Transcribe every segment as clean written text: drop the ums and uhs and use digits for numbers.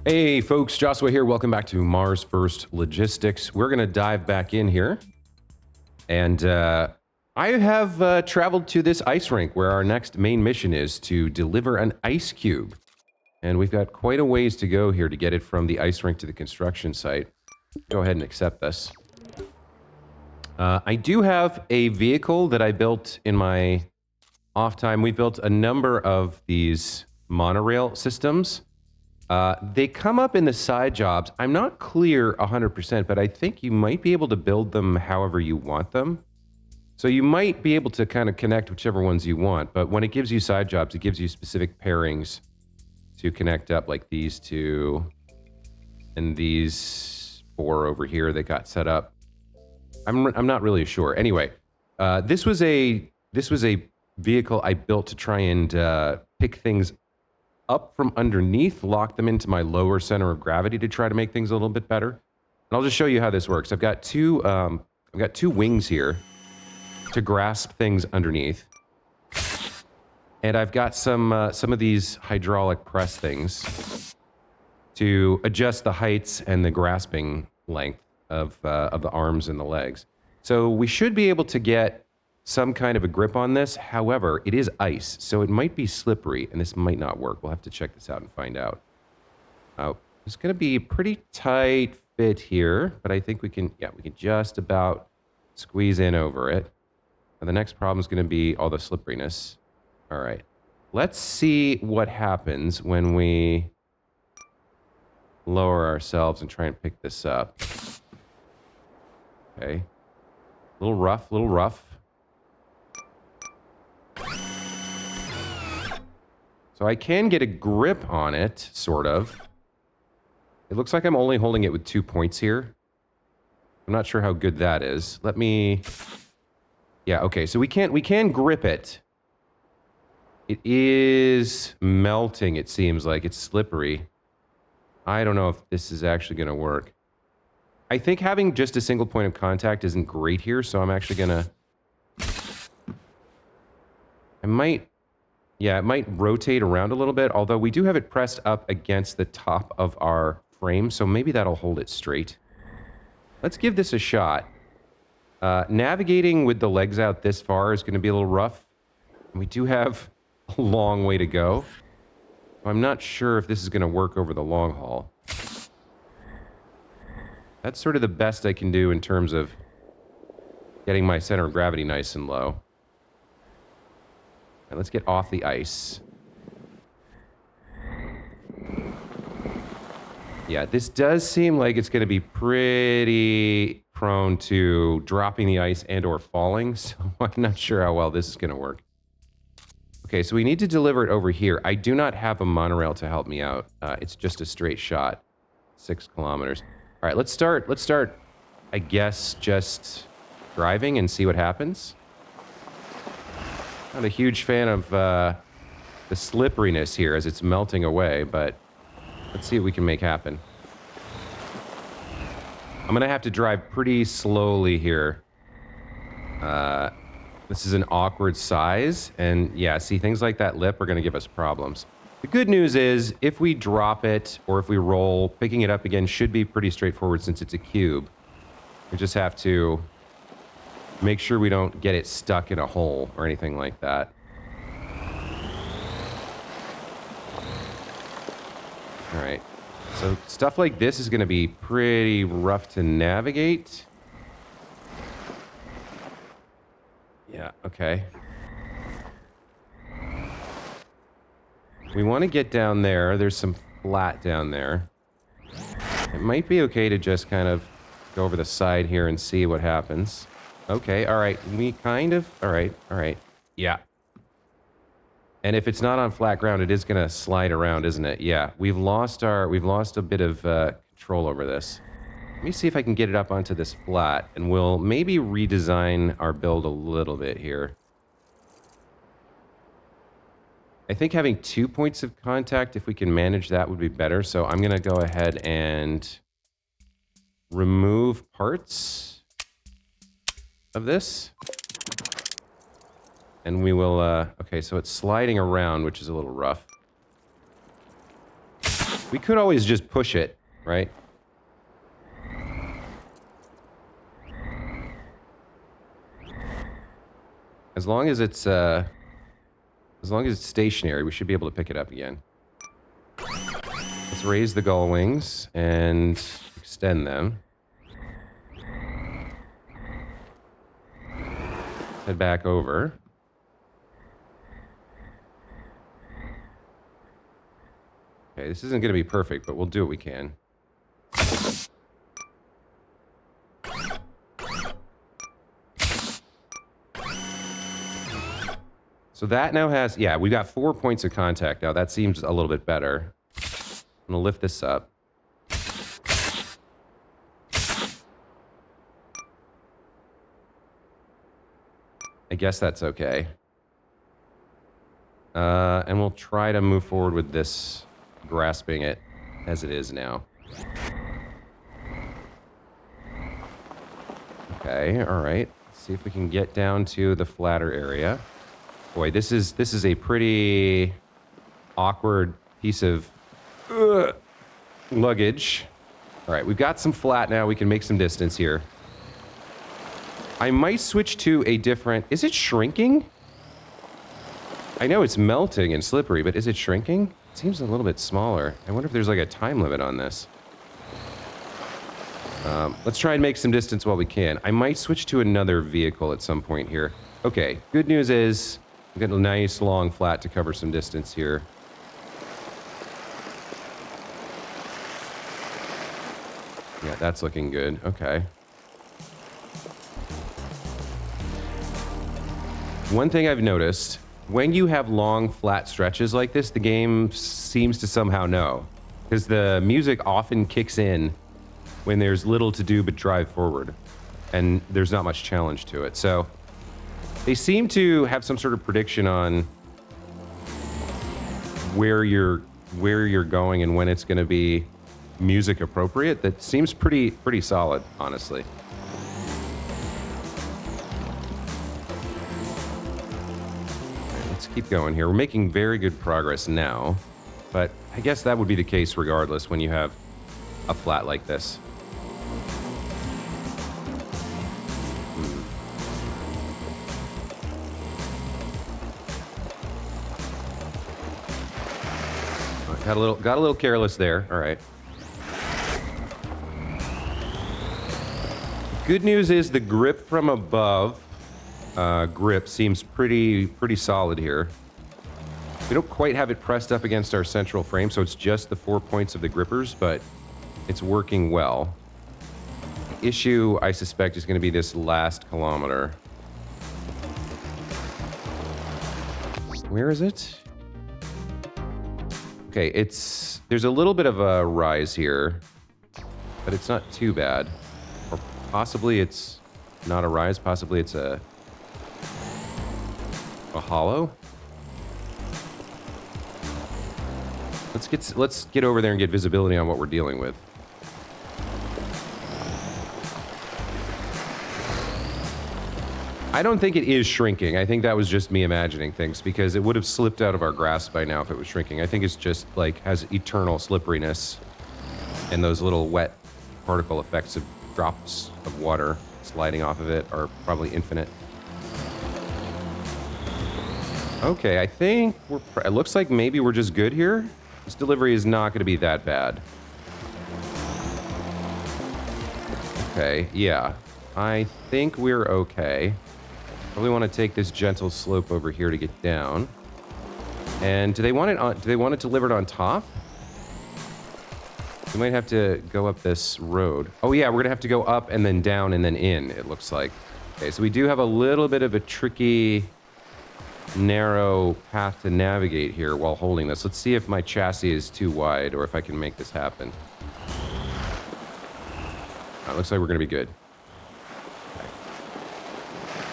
Hey folks, Joshua here. Welcome back to Mars First Logistics. We're going to dive back in here. And I have traveled to this ice rink where our next main mission is to deliver an ice cube. And we've got quite a ways to go here to get it from the ice rink to the construction site. Go ahead and accept this. I do have a vehicle that I built in my off time. We built a number of these monorail systems. They come up in the side jobs. I'm not clear 100%, but I think you might be able to build them however you want them. So you might be able to kind of connect whichever ones you want, but when it gives you side jobs, it gives you specific pairings to connect up, like these two and these four over here that got set up. I'm not really sure. Anyway, this was a vehicle I built to try and pick things up from underneath, lock them into my lower center of gravity to try to make things a little bit better. And I'll just show you how this works. I've got two wings here to grasp things underneath, and I've got some of these hydraulic press things to adjust the heights and the grasping length of the arms and the legs. So we should be able to get some kind of a grip on this. However, it is ice, so it might be slippery, and this might not work. We'll have to check this out and find out. It's going to be a pretty tight fit here, but I think we can just about squeeze in over it. And the next problem is going to be all the slipperiness. All right. Let's see what happens when we lower ourselves and try and pick this up. Okay. A little rough. So I can get a grip on it, sort of. It looks like I'm only holding it with 2 points here. I'm not sure how good that is. Let me... Yeah, okay, so we can grip it. It is melting, it seems like. It's slippery. I don't know if this is actually going to work. I think having just a single point of contact isn't great here, so I'm actually going to... Yeah, it might rotate around a little bit, although we do have it pressed up against the top of our frame, so maybe that'll hold it straight. Let's give this a shot. Navigating with the legs out this far is going to be a little rough. We do have a long way to go. I'm not sure if this is going to work over the long haul. That's sort of the best I can do in terms of getting my center of gravity nice and low. Right, let's get off the ice. Yeah, this does seem like it's going to be pretty prone to dropping the ice and or falling, so I'm not sure how well this is going to work. Okay, so we need to deliver it over here. I do not have a monorail to help me out. It's just a straight shot. 6 kilometers. All right, let's start, I guess, just driving and see what happens. Not a huge fan of the slipperiness here as it's melting away, but let's see what we can make happen. I'm going to have to drive pretty slowly here. This is an awkward size, and yeah, see, things like that lip are going to give us problems. The good news is, if we drop it, or if we roll, picking it up again should be pretty straightforward since it's a cube. We just have to make sure we don't get it stuck in a hole or anything like that. All right. So stuff like this is going to be pretty rough to navigate. Yeah, okay. We want to get down there. There's some flat down there. It might be okay to just kind of go over the side here and see what happens. Okay, all right. We kind of... All right. Yeah. And if it's not on flat ground, it is going to slide around, isn't it? Yeah, we've lost a bit of control over this. Let me see if I can get it up onto this flat, and we'll maybe redesign our build a little bit here. I think having 2 points of contact, if we can manage that, would be better. So I'm going to go ahead and remove parts of this. And we will, okay, so it's sliding around, which is a little rough. We could always just push it, right? As long as it's stationary, we should be able to pick it up again. Let's raise the gull wings and extend them. Head back over. Okay, this isn't going to be perfect, but we'll do what we can. So that now has, yeah, we got 4 points of contact now. That seems a little bit better. I'm going to lift this up. I guess that's okay. And we'll try to move forward with this, grasping it as it is now. Okay, all right. Let's see if we can get down to the flatter area. Boy, this is a pretty awkward piece of luggage. All right, we've got some flat now. We can make some distance here. I might switch to a different... Is it shrinking? I know it's melting and slippery, but is it shrinking? It seems a little bit smaller. I wonder if there's like a time limit on this. Let's try and make some distance while we can. I might switch to another vehicle at some point here. Okay, good news is we've got a nice long flat to cover some distance here. Yeah, that's looking good. Okay. One thing I've noticed, when you have long, flat stretches like this, the game seems to somehow know. Because the music often kicks in when there's little to do but drive forward. And there's not much challenge to it. So they seem to have some sort of prediction on where you're going and when it's going to be music appropriate. That seems pretty solid, honestly. Keep going here. We're making very good progress now, but I guess that would be the case regardless when you have a flat like this. Got a little careless there. All right. Good news is the grip from above grip seems pretty solid here. We don't quite have it pressed up against our central frame, so it's just the 4 points of the grippers, but it's working well. The issue, I suspect, is going to be this last kilometer. Where is it? Okay, there's a little bit of a rise here, but it's not too bad. Or possibly it's not a rise, possibly it's a hollow. Let's get over there and get visibility on what we're dealing with. I don't think it is shrinking. I think that was just me imagining things because it would have slipped out of our grasp by now if it was shrinking. I think it's just like has eternal slipperiness and those little wet particle effects of drops of water sliding off of it are probably infinite. Okay, I think it looks like maybe we're just good here. This delivery is not going to be that bad. Okay, yeah. I think we're okay. Probably want to take this gentle slope over here to get down. And do they want it delivered on top? We might have to go up this road. Oh yeah, we're going to have to go up and then down and then in, it looks like. Okay, so we do have a little bit of a tricky, narrow path to navigate here while holding this. Let's see if my chassis is too wide or if I can make this happen. Looks like we're going to be good. Okay.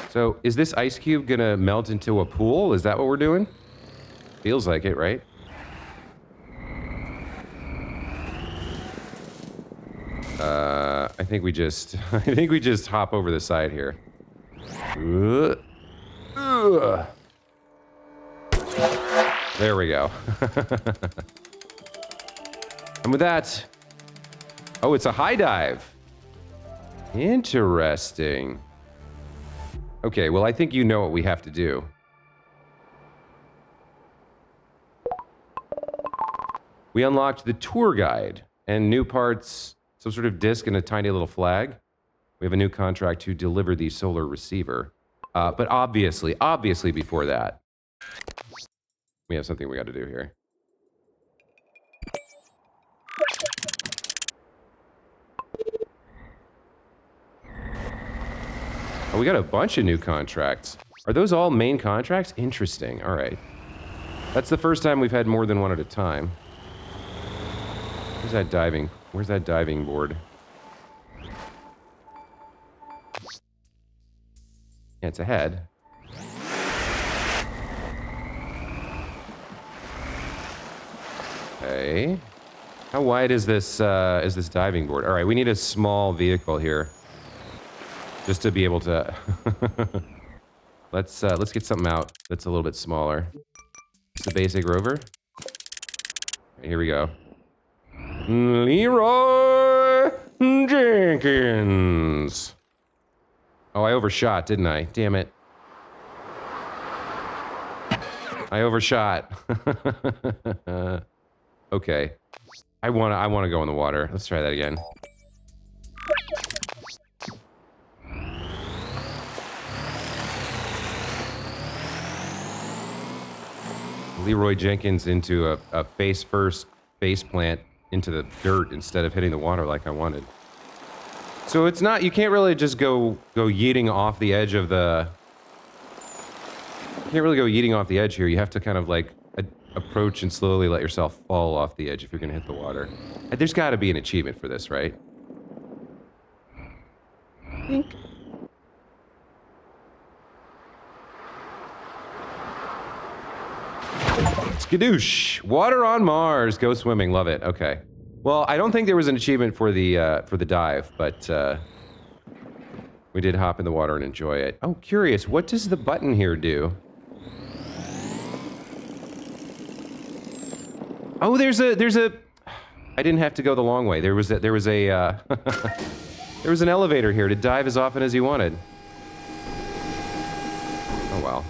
So is this ice cube going to melt into a pool? Is that what we're doing? Feels like it, right? I think we just hop over the side here. There we go. And with that, oh, it's a high dive. Interesting. Okay, well, I think you know what we have to do. We unlocked the tour guide and new parts, some sort of disc and a tiny little flag. We have a new contract to deliver the solar receiver. But obviously before that, we have something we got to do here. Oh, we got a bunch of new contracts. Are those all main contracts? Interesting. All right. That's the first time we've had more than one at a time. Where's that diving? Where's that diving board? Yeah, it's ahead. Okay. How wide is this diving board? All right, we need a small vehicle here. Just to be able to... let's get something out that's a little bit smaller. Just a basic rover. Okay, here we go. Leroy Jenkins. Oh, I overshot, didn't I? Damn it. I overshot. Okay. I wanna go in the water. Let's try that again. Leroy Jenkins into a face first face plant into the dirt instead of hitting the water like I wanted. So it's not, you can't really just go yeeting off the edge of the... You can't really go yeeting off the edge here. You have to kind of like approach and slowly let yourself fall off the edge if you're gonna hit the water. There's gotta be an achievement for this, right? Think. Skadoosh! Water on Mars. Go swimming. Love it. Okay. Well, I don't think there was an achievement for the dive, but we did hop in the water and enjoy it. Oh, curious. What does the button here do? Oh, there's a. I didn't have to go the long way. There was a there was an elevator here to dive as often as you wanted. Oh well.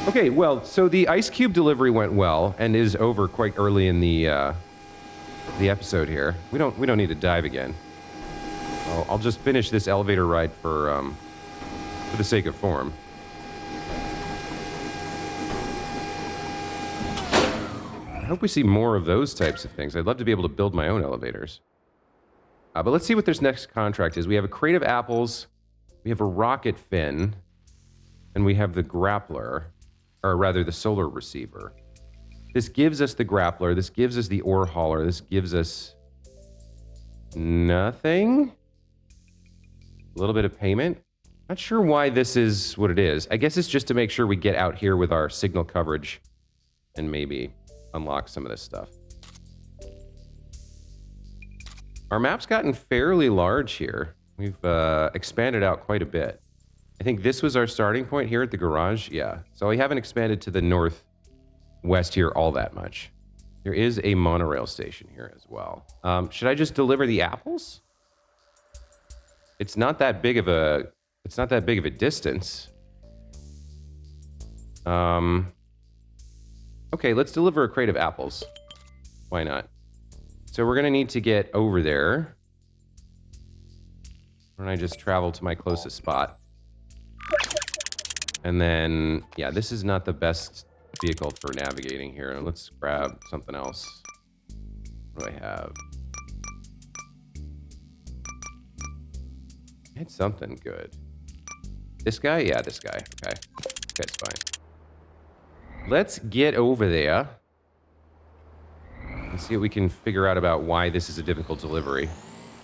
Okay, well, so the ice cube delivery went well and is over quite early in the episode here. We don't need to dive again. I'll just finish this elevator ride for the sake of form. I hope we see more of those types of things. I'd love to be able to build my own elevators. But let's see what this next contract is. We have a crate of apples, we have a rocket fin, and we have the grappler. Or rather, the solar receiver. This gives us the grappler. This gives us the ore hauler. This gives us nothing. A little bit of payment. Not sure why this is what it is. I guess it's just to make sure we get out here with our signal coverage and maybe unlock some of this stuff. Our map's gotten fairly large here. We've expanded out quite a bit. I think this was our starting point here at the garage. Yeah. So we haven't expanded to the northwest here all that much. There is a monorail station here as well. Should I just deliver the apples? It's not that big of a distance. Okay, let's deliver a crate of apples. Why not? So we're gonna need to get over there. Why don't I just travel to my closest spot? And then, yeah, this is not the best vehicle for navigating here. Let's grab something else. What do I have? I had something good. This guy? Yeah, this guy. Okay. That's fine. Let's get over there and see what we can figure out about why this is a difficult delivery.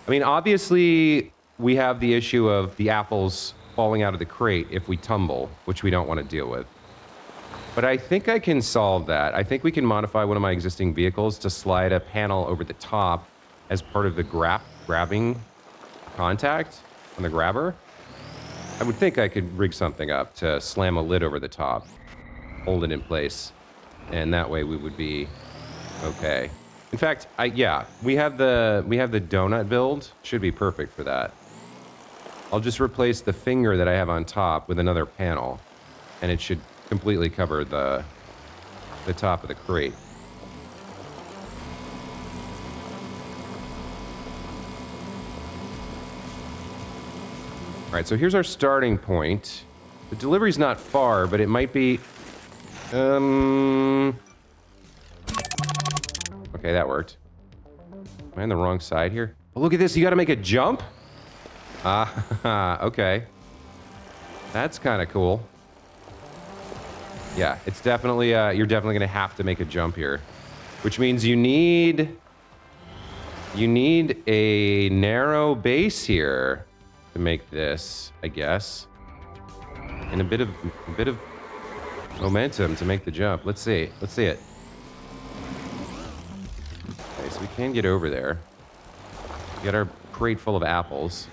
I mean, obviously, we have the issue of the apples falling out of the crate if we tumble, which we don't want to deal with. But I think I can solve that. I think we can modify one of my existing vehicles to slide a panel over the top as part of the grabbing contact on the grabber. I would think I could rig something up to slam a lid over the top, hold it in place, and that way we would be Okay. In fact, yeah, we have the donut build. Should be perfect for that. I'll just replace the finger that I have on top with another panel, and it should completely cover the top of the crate. All right, so here's our starting point. The delivery's not far, but it might be... Okay, that worked. Am I on the wrong side here? Oh, look at this. You got to make a jump? Ah, okay. That's kind of cool. Yeah, it's definitely... you're definitely going to have to make a jump here. Which means you need a narrow base here to make this, I guess. And a bit of momentum to make the jump. Let's see. Let's see it. Okay, so we can get over there. We got our crate full of apples.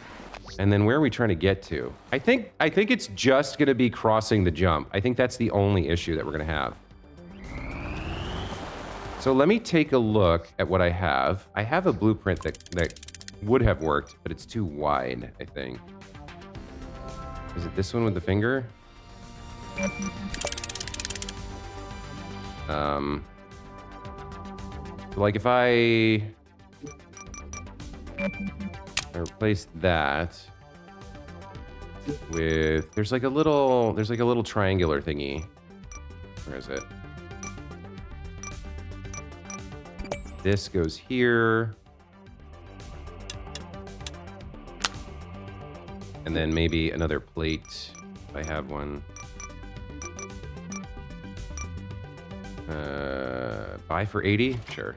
And then where are we trying to get to? I think it's just going to be crossing the jump. I think that's the only issue that we're going to have. So let me take a look at what I have. I have a blueprint that would have worked, but it's too wide, I think. Is it this one with the finger? So like if I replace that with, there's like a little triangular thingy. Where is it? This goes here. And then maybe another plate, if I have one. Buy for 80? Sure.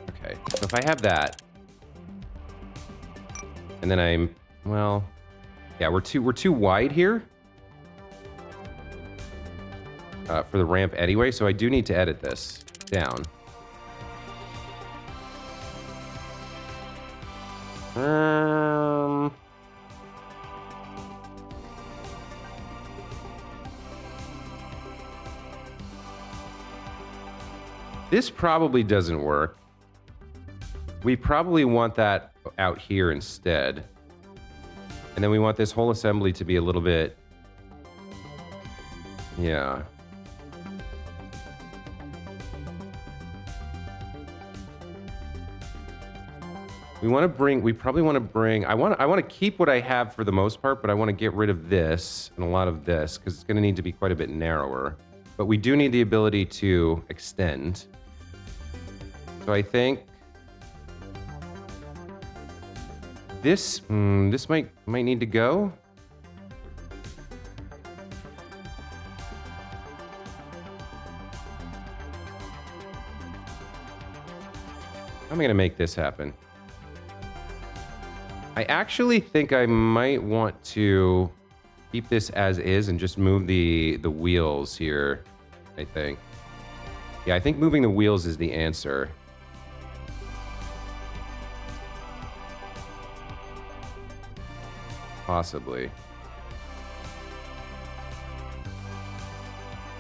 Okay, so if I have that, and then well, yeah, we're too wide here for the ramp anyway, so I do need to edit this down. This probably doesn't work. We probably want that out here instead. And then we want this whole assembly to be a little bit... Yeah. We probably want to bring... I want to keep what I have for the most part, but I want to get rid of this and a lot of this, because it's going to need to be quite a bit narrower. But we do need the ability to extend. So I think this might need to go. I'm gonna make this happen. I actually think I might want to keep this as is and just move the wheels here, I think. Yeah, I think moving the wheels is the answer. Possibly.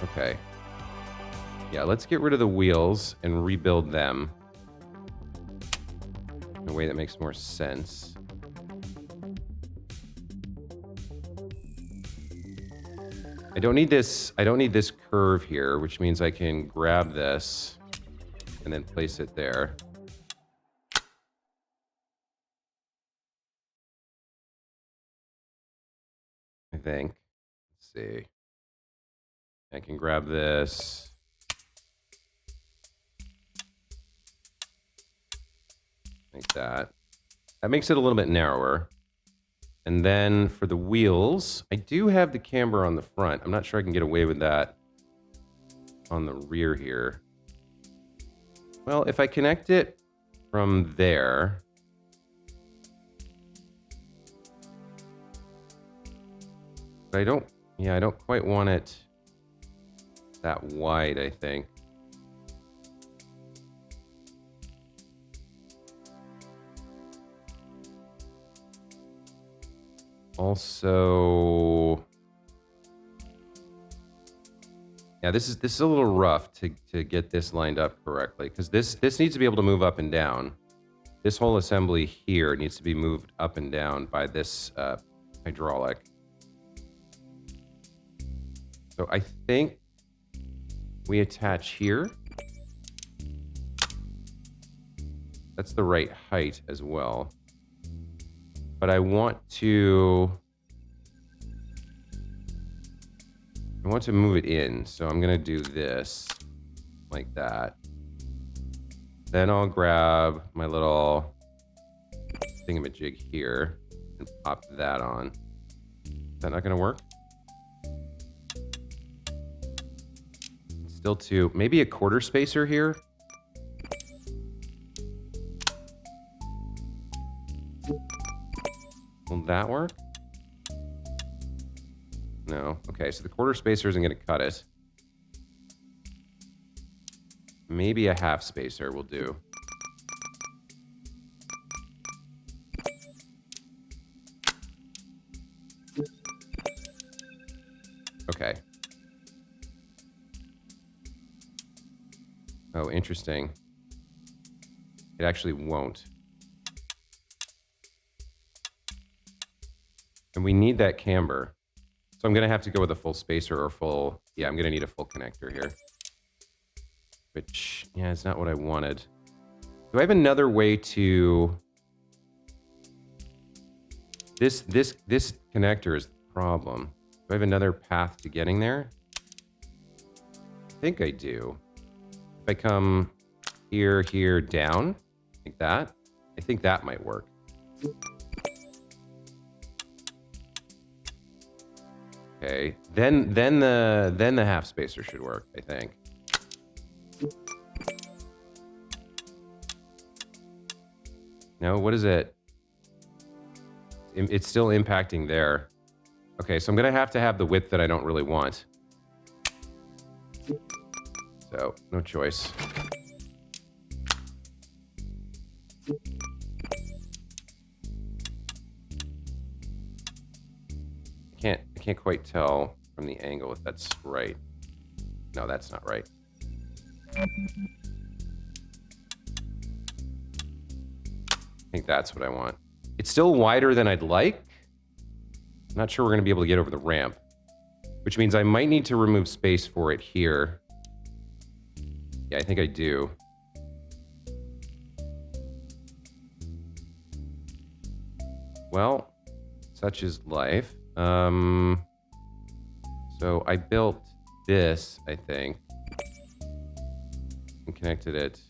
Okay. Yeah, let's get rid of the wheels and rebuild them in a way that makes more sense. I don't need this curve here, which means I can grab this and then place it there. I think. Let's see. I can grab this. Like that. That makes it a little bit narrower. And then for the wheels, I do have the camber on the front. I'm not sure I can get away with that on the rear here. Well, if I connect it from there... But I don't quite want it that wide, I think. Also, Yeah, this is a little rough to get this lined up correctly because this needs to be able to move up and down. This whole assembly here needs to be moved up and down by this hydraulic. So I think we attach here. That's the right height as well. But I want to move it in. So I'm going to do this like that. Then I'll grab my little thingamajig here and pop that on. Is that not going to work? Still two, maybe a quarter spacer here. Will that work? No. Okay, so the quarter spacer isn't going to cut it. Maybe a half spacer will do. Okay. Oh, interesting. It actually won't. And we need that camber. So I'm going to have to go with a full spacer or full... Yeah, I'm going to need a full connector here. Which, yeah, it's not what I wanted. Do I have another way to... This connector is the problem. Do I have another path to getting there? I think I do. If I come here, here, down, like that, I think that might work. Okay, then the half spacer should work, I think. No, what is it? It's still impacting there. Okay, so I'm gonna have to have the width that I don't really want. So, no choice. I can't quite tell from the angle if that's right. No, that's not right. I think that's what I want. It's still wider than I'd like. I'm not sure we're going to be able to get over the ramp, which means I might need to remove space for it here. Yeah, I think I do. Well, such is life. So I built this, I think, and connected it.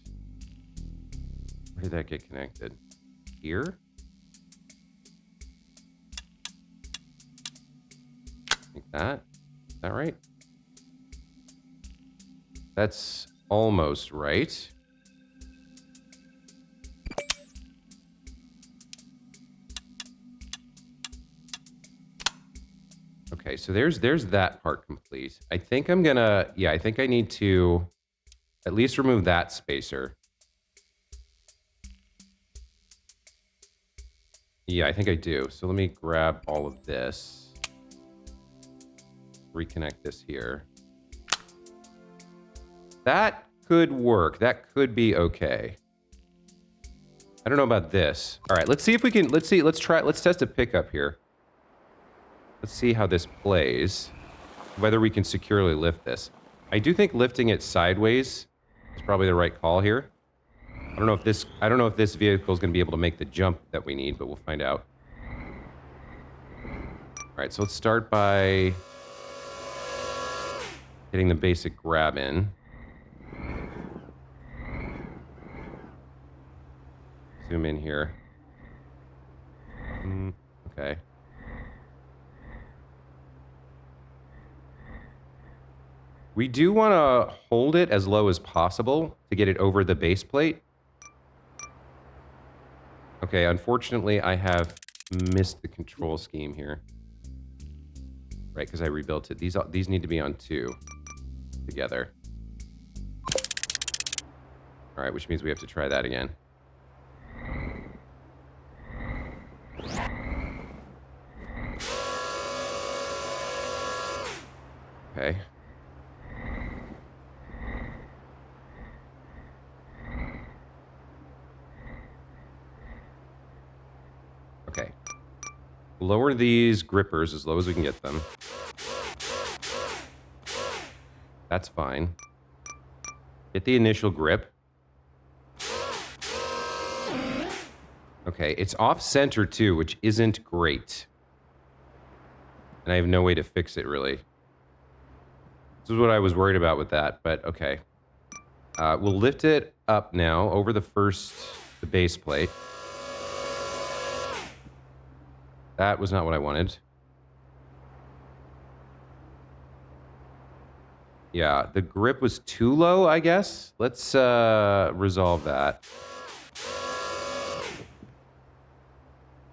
Where did that get connected? Here? Like that? Is that right? That's almost right. Okay, so there's that part complete. I think I'm gonna, yeah, I think I need to at least remove that spacer. Yeah, I think I do. So let me grab all of this. Reconnect this here. That could work. That could be okay. I don't know about this. All right, let's see if we can, let's test a pickup here. Let's see how this plays, whether we can securely lift this. I do think lifting it sideways is probably the right call here. I don't know if this vehicle is going to be able to make the jump that we need, but we'll find out. All right, so let's start by getting the basic grab in. Zoom in here. Okay. We do want to hold it as low as possible to get it over the base plate. Okay, unfortunately, I have missed the control scheme here. Right, because I rebuilt it. These need to be on 2 together. All right, which means we have to try that again. Okay. Okay. Lower these grippers as low as we can get them. That's fine. Get the initial grip. Okay, it's off center too, which isn't great. And I have no way to fix it, really. This is what I was worried about with that, but okay. We'll lift it up now over the base plate. That was not what I wanted. Yeah, the grip was too low, I guess. Let's resolve that.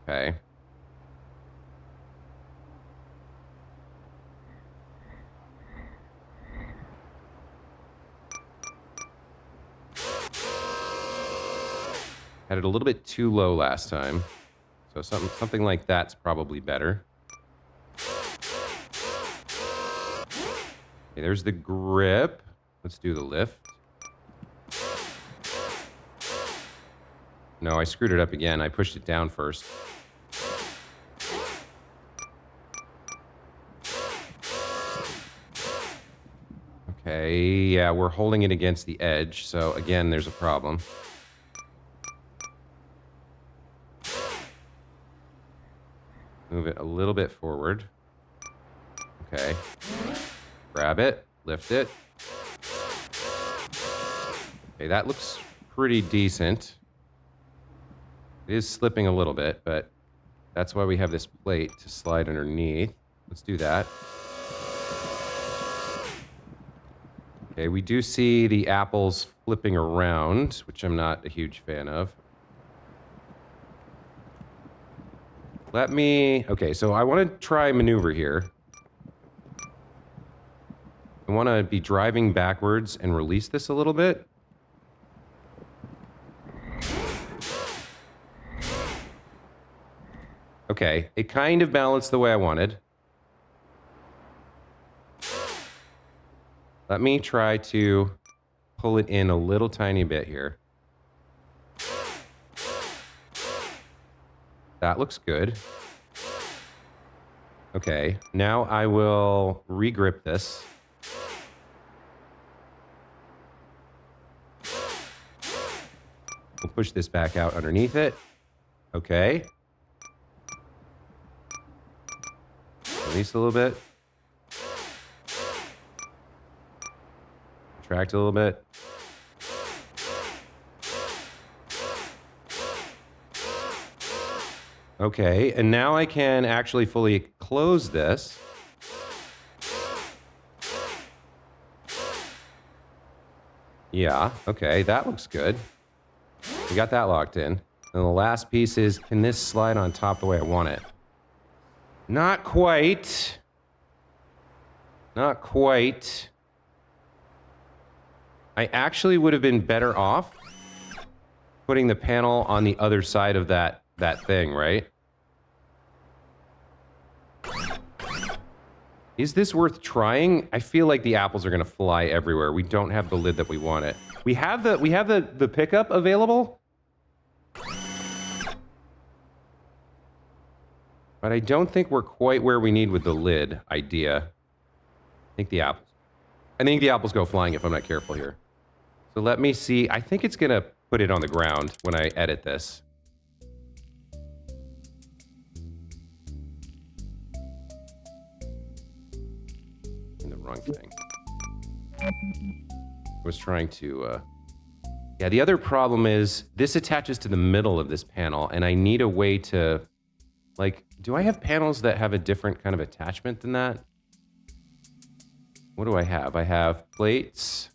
Okay. Had it a little bit too low last time. So something like that's probably better. Okay, there's the grip. Let's do the lift. No, I screwed it up again. I pushed it down first. Okay, yeah, we're holding it against the edge. So again, there's a problem. Move it a little bit forward. Okay. Grab it, lift it. Okay, that looks pretty decent. It is slipping a little bit, but that's why we have this plate to slide underneath. Let's do that. Okay, we do see the apples flipping around, which I'm not a huge fan of. Okay, so I want to try maneuver here. I want to be driving backwards and release this a little bit. Okay, it kind of balanced the way I wanted. Let me try to pull it in a little tiny bit here. That looks good. Okay, now I will re-grip this. We'll push this back out underneath it. Okay. Release a little bit. Contract a little bit. Okay, and now I can actually fully close this. Yeah, okay, that looks good. We got that locked in. And the last piece is, can this slide on top the way I want it? Not quite. Not quite. I actually would have been better off putting the panel on the other side of that thing, right? Is this worth trying? I feel like the apples are gonna fly everywhere. We don't have the lid that we want it. We have the pickup available, but I don't think we're quite where we need with the lid idea. I think the apples go flying if I'm not careful here. So let me see. I think it's gonna put it on the ground when I edit this. In the wrong thing. I was trying to, yeah, the other problem is this attaches to the middle of this panel, and I need a way to, like, do I have panels that have a different kind of attachment than that? What do I have? I have plates.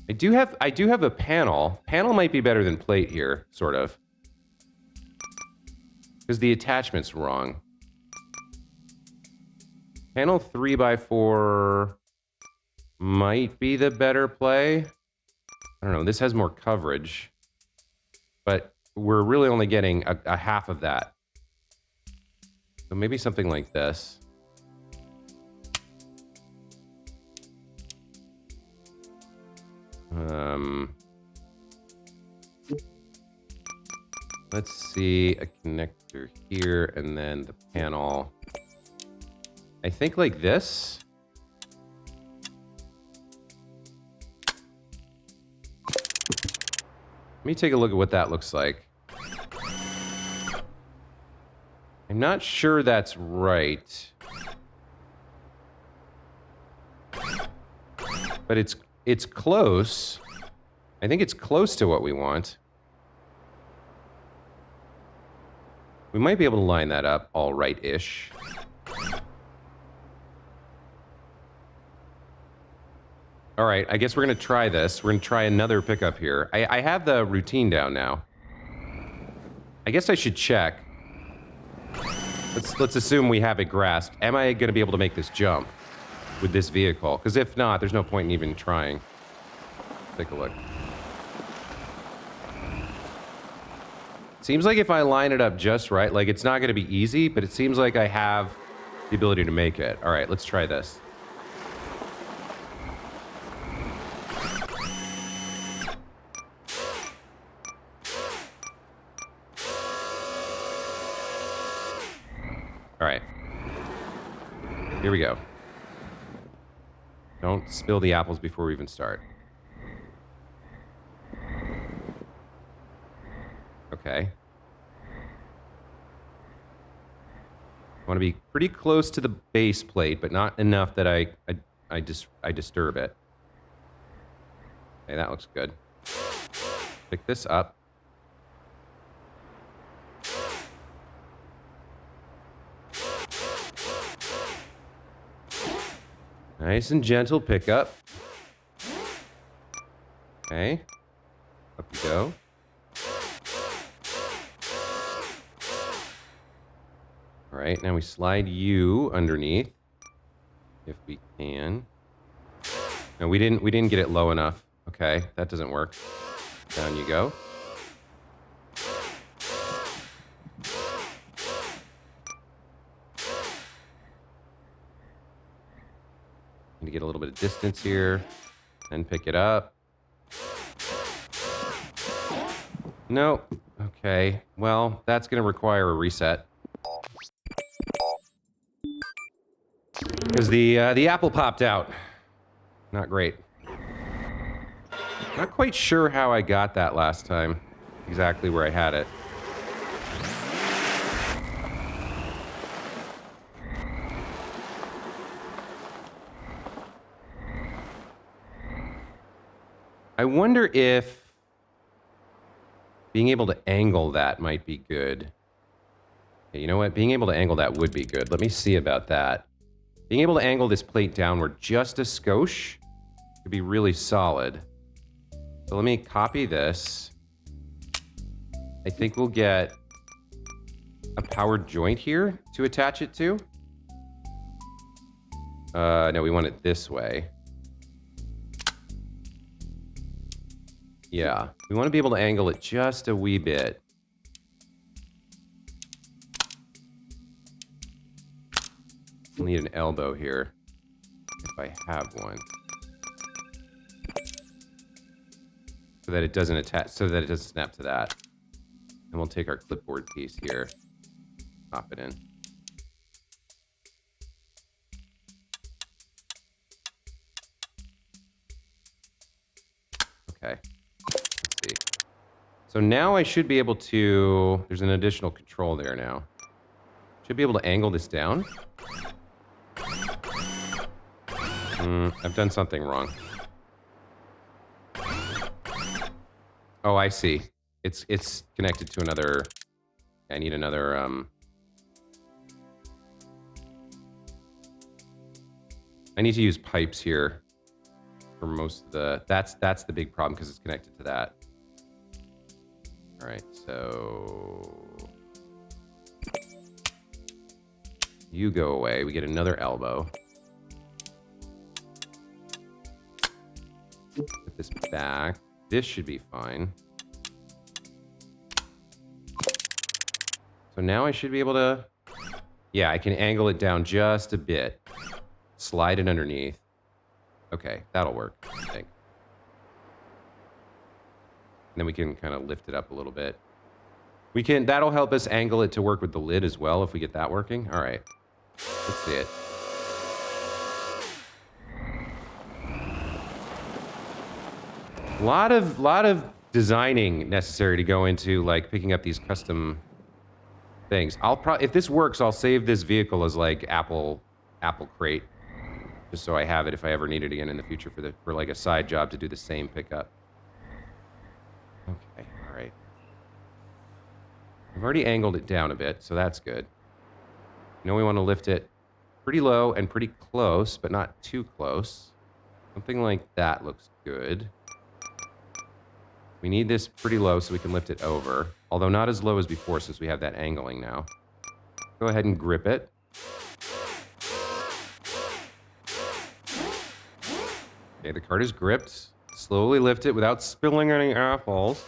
I do have a panel. Panel might be better than plate here, sort of. Because the attachment's wrong. Panel 3x4 might be the better play. I don't know, this has more coverage. But we're really only getting a half of that. So maybe something like this. Let's see, a connector here, and then the panel. I think like this. Let me take a look at what that looks like. I'm not sure that's right. But it's close. I think it's close to what we want. We might be able to line that up all right-ish. All right, I guess we're going to try this. We're going to try another pickup here. I have the routine down now. I guess I should check. Let's assume we have it grasped. Am I going to be able to make this jump with this vehicle? Because if not, there's no point in even trying. Take a look. Seems like if I line it up just right, like it's not going to be easy, but it seems like I have the ability to make it. All right, let's try this. All right. Here we go. Don't spill the apples before we even start. Okay. I want to be pretty close to the base plate, but not enough that I disturb it. Okay, that looks good. Pick this up. Nice and gentle pickup. Okay. Up you go. All right, now we slide you underneath, if we can. No, we didn't get it low enough. Okay, that doesn't work. Down you go. Need to get a little bit of distance here, then pick it up. Nope. Okay, well, that's going to require a reset. Because the apple popped out. Not great. Not quite sure how I got that last time. Exactly where I had it. I wonder if being able to angle that might be good. Okay, you know what? Being able to angle that would be good. Let me see about that. Being able to angle this plate downward just a skosh could be really solid. So let me copy this. I think we'll get a powered joint here to attach it to. No, we want it this way. Yeah, we want to be able to angle it just a wee bit. We'll need an elbow here, if I have one. So that it doesn't attach, so that it doesn't snap to that. And we'll take our clipboard piece here, pop it in. Okay, let's see. So now I should be able to, there's an additional control there now. Should be able to angle this down. I've done something wrong. Oh, I see. It's connected to another. I need another. I need to use pipes here for most of the. That's the big problem because it's connected to that. All right, so you go away. We get another elbow. Put this back. This should be fine. So now I should be able to... Yeah, I can angle it down just a bit. Slide it underneath. Okay, that'll work, I think. And then we can kind of lift it up a little bit. We can, that'll help us angle it to work with the lid as well if we get that working. All right, let's see it. Lot of designing necessary to go into like picking up these custom things. I'll probably, if this works, I'll save this vehicle as like Apple crate, just so I have it if I ever need it again in the future for like a side job to do the same pickup. Okay, all right. I've already angled it down a bit, so that's good. We want to lift it pretty low and pretty close, but not too close. Something like that looks good. We need this pretty low so we can lift it over, although not as low as before since we have that angling now. Go ahead and grip it. Okay, the cart is gripped. Slowly lift it without spilling any apples.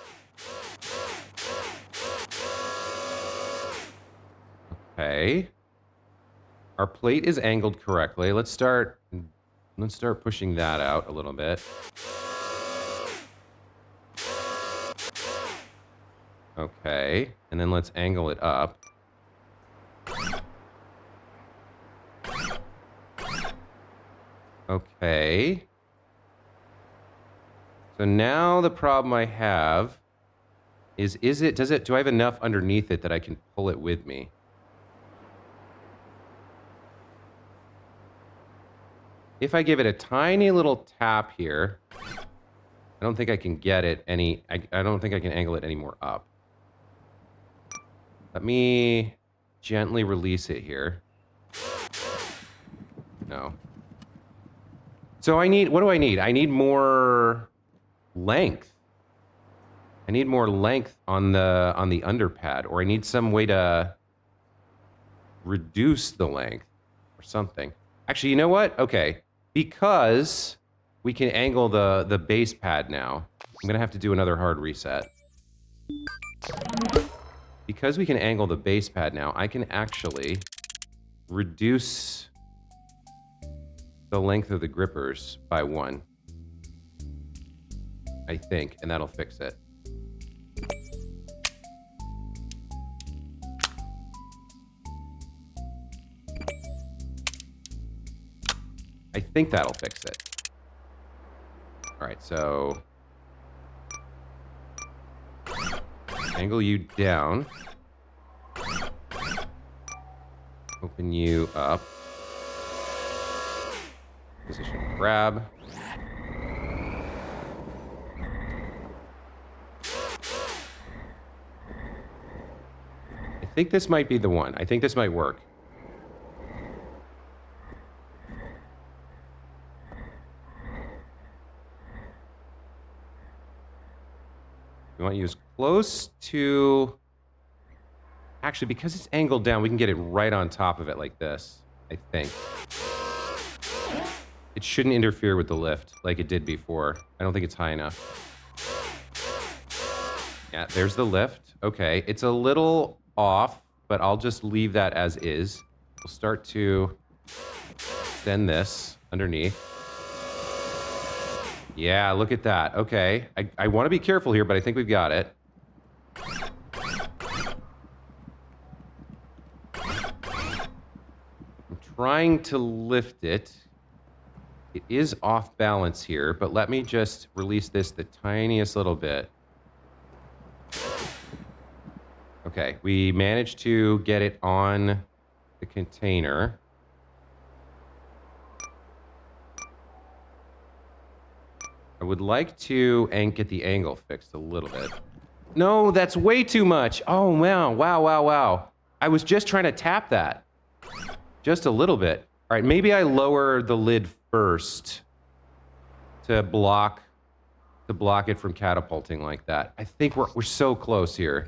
Okay. Our plate is angled correctly. Let's start pushing that out a little bit. Okay, and then let's angle it up. Okay. So now the problem I have is do I have enough underneath it that I can pull it with me? If I give it a tiny little tap here, I don't think I can get it I don't think I can angle it any more up. Let me gently release it here. No. So what do I need? I need more length. I need more length on the underpad, or I need some way to reduce the length or something. Actually, you know what? Okay. Because we can angle the base pad now, I'm going to have to do another hard reset. Because we can angle the base pad now, I can actually reduce the length of the grippers by 1. I think, and that'll fix it. I think that'll fix it. All right, so angle you down. Open you up. Position grab. I think this might be the one. I think this might work. We want you as close to... Actually, because it's angled down, we can get it right on top of it like this, I think. It shouldn't interfere with the lift like it did before. I don't think it's high enough. Yeah, there's the lift. Okay, it's a little off, but I'll just leave that as is. We'll start to extend this underneath. Yeah, look at that. Okay, I want to be careful here, but I think we've got it. I'm trying to lift it. It is off balance here, but let me just release this the tiniest little bit. Okay, we managed to get it on the container. I would like to get the angle fixed a little bit. No, that's way too much. Oh, wow, wow, wow, wow. I was just trying to tap that. Just a little bit. All right, maybe I lower the lid first to block it from catapulting like that. I think we're so close here.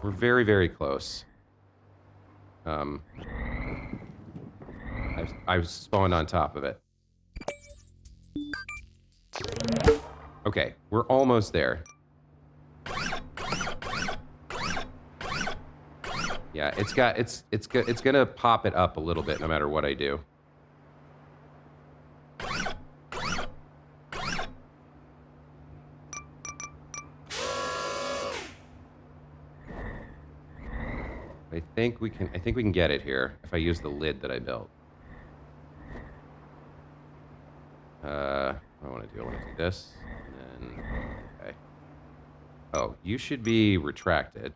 We're very, very close. I spawned on top of it. Okay, we're almost there. Yeah, it's gonna pop it up a little bit no matter what I do. I think we can get it here if I use the lid that I built. What do I want to do? I want to do this. And then, okay. Oh, you should be retracted.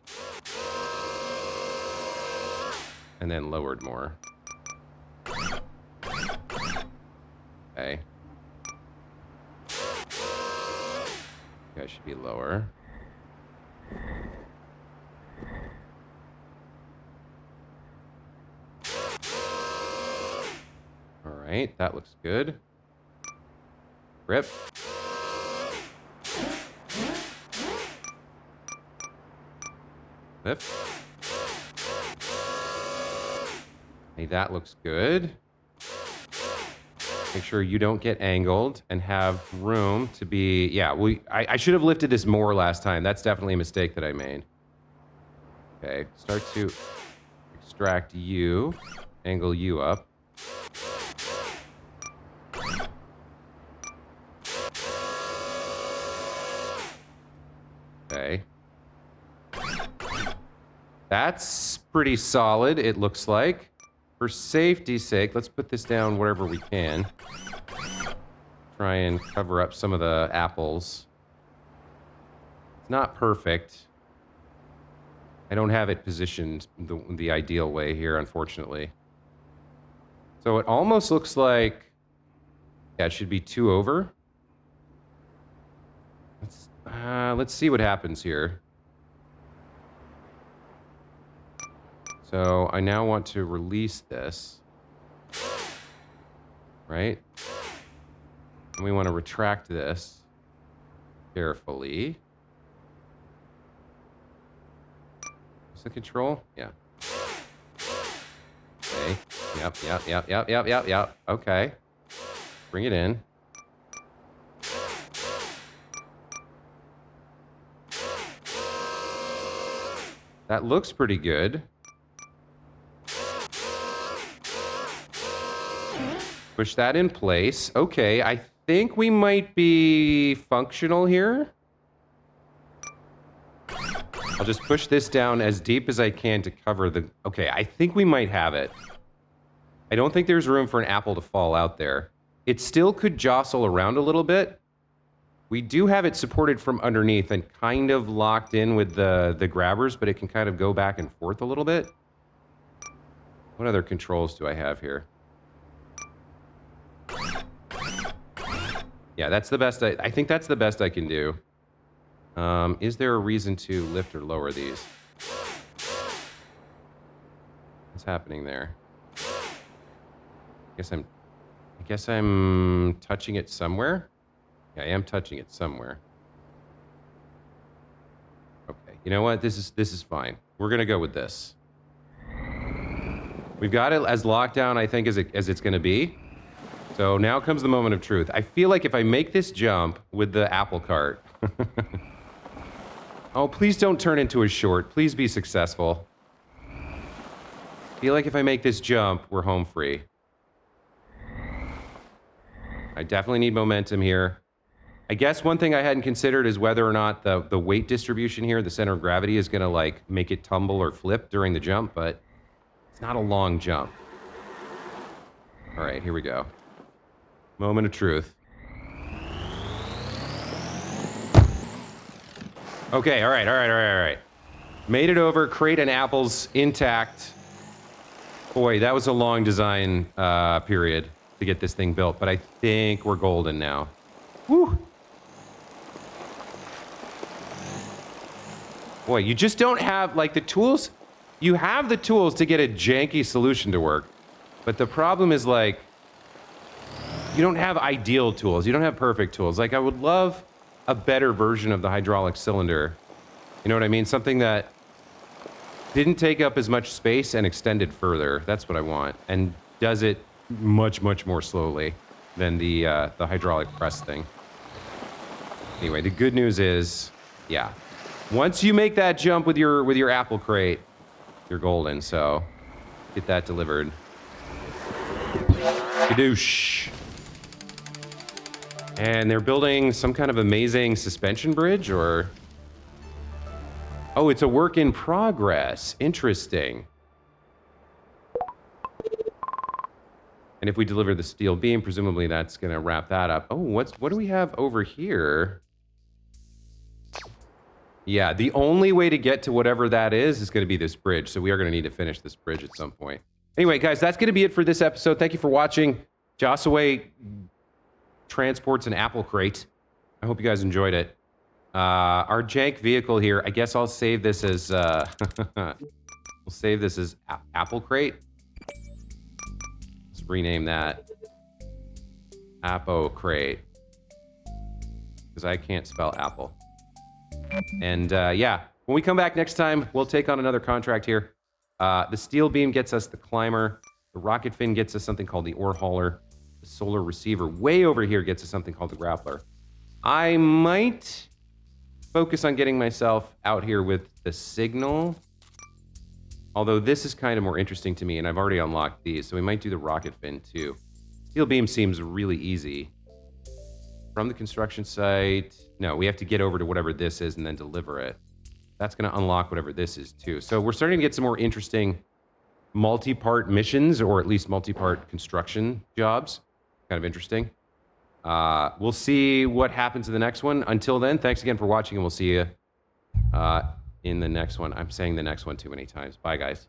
And then lowered more. Okay. You guys should be lower. All right, that looks good. Grip. Lift. Hey, that looks good. Make sure you don't get angled and have room to be... Yeah, I should have lifted this more last time. That's definitely a mistake that I made. Okay, start to extract you. Angle you up. Okay. That's pretty solid, it looks like. For safety's sake, let's put this down wherever we can. Try and cover up some of the apples. It's not perfect. I don't have it positioned the ideal way here, unfortunately. So it almost looks like... Yeah, it should be 2 over. Let's see what happens here. So I now want to release this. Right? And we want to retract this carefully. What's the control? Yeah. Okay. Yep. Okay. Bring it in. That looks pretty good. Push that in place. Okay, I think we might be functional here. I'll just push this down as deep as I can to cover the... Okay, I think we might have it. I don't think there's room for an apple to fall out there. It still could jostle around a little bit. We do have it supported from underneath and kind of locked in with the grabbers, but it can kind of go back and forth a little bit. What other controls do I have here? Yeah, that's the best. I think that's the best I can do. Is there a reason to lift or lower these? What's happening there? I guess I'm touching it somewhere. Yeah, I am touching it somewhere. Okay, you know what? This is fine. We're gonna go with this. We've got it as locked down, I think, as it's gonna be. So now comes the moment of truth. I feel like if I make this jump with the apple cart... Oh, please don't turn into a short. Please be successful. I feel like if I make this jump, we're home free. I definitely need momentum here. I guess one thing I hadn't considered is whether or not the weight distribution here, the center of gravity, is going to like make it tumble or flip during the jump, but it's not a long jump. All right, here we go. Moment of truth. Okay, all right. Made it over, crate and apples intact. Boy, that was a long design period to get this thing built, but I think we're golden now. Woo! Boy, you just don't have, like, the tools. You have the tools to get a janky solution to work, but the problem is, like, you don't have ideal tools. You don't have perfect tools. Like, I would love a better version of the hydraulic cylinder. You know what I mean? Something that didn't take up as much space and extended further. That's what I want. And does it much, much more slowly than the hydraulic press thing. Anyway, the good news is, yeah. Once you make that jump with your apple crate, you're golden, so get that delivered. Kadoosh. And they're building some kind of amazing suspension bridge, or... Oh, it's a work in progress. Interesting. And if we deliver the steel beam, presumably that's going to wrap that up. Oh, what do we have over here? Yeah, the only way to get to whatever that is going to be this bridge. So we are going to need to finish this bridge at some point. Anyway, guys, that's going to be it for this episode. Thank you for watching. Jossaway transports an apple crate. I hope you guys enjoyed it. Our jank vehicle here, I guess I'll save this as, we'll save this as apple crate. Let's rename that Apple crate. Because I can't spell apple. And yeah, when we come back next time, we'll take on another contract here. The steel beam gets us the climber. The rocket fin gets us something called the ore hauler. The solar receiver way over here gets us something called the grappler. I might focus on getting myself out here with the signal. Although this is kind of more interesting to me, and I've already unlocked these, so we might do the rocket fin too. Steel beam seems really easy. From the construction site, no, we have to get over to whatever this is and then deliver it. That's going to unlock whatever this is too. So we're starting to get some more interesting multi-part missions, or at least multi-part construction jobs. Kind of interesting. We'll see what happens in the next one. Until then, thanks again for watching, and we'll see you in the next one. I'm saying the next one too many times. Bye, guys.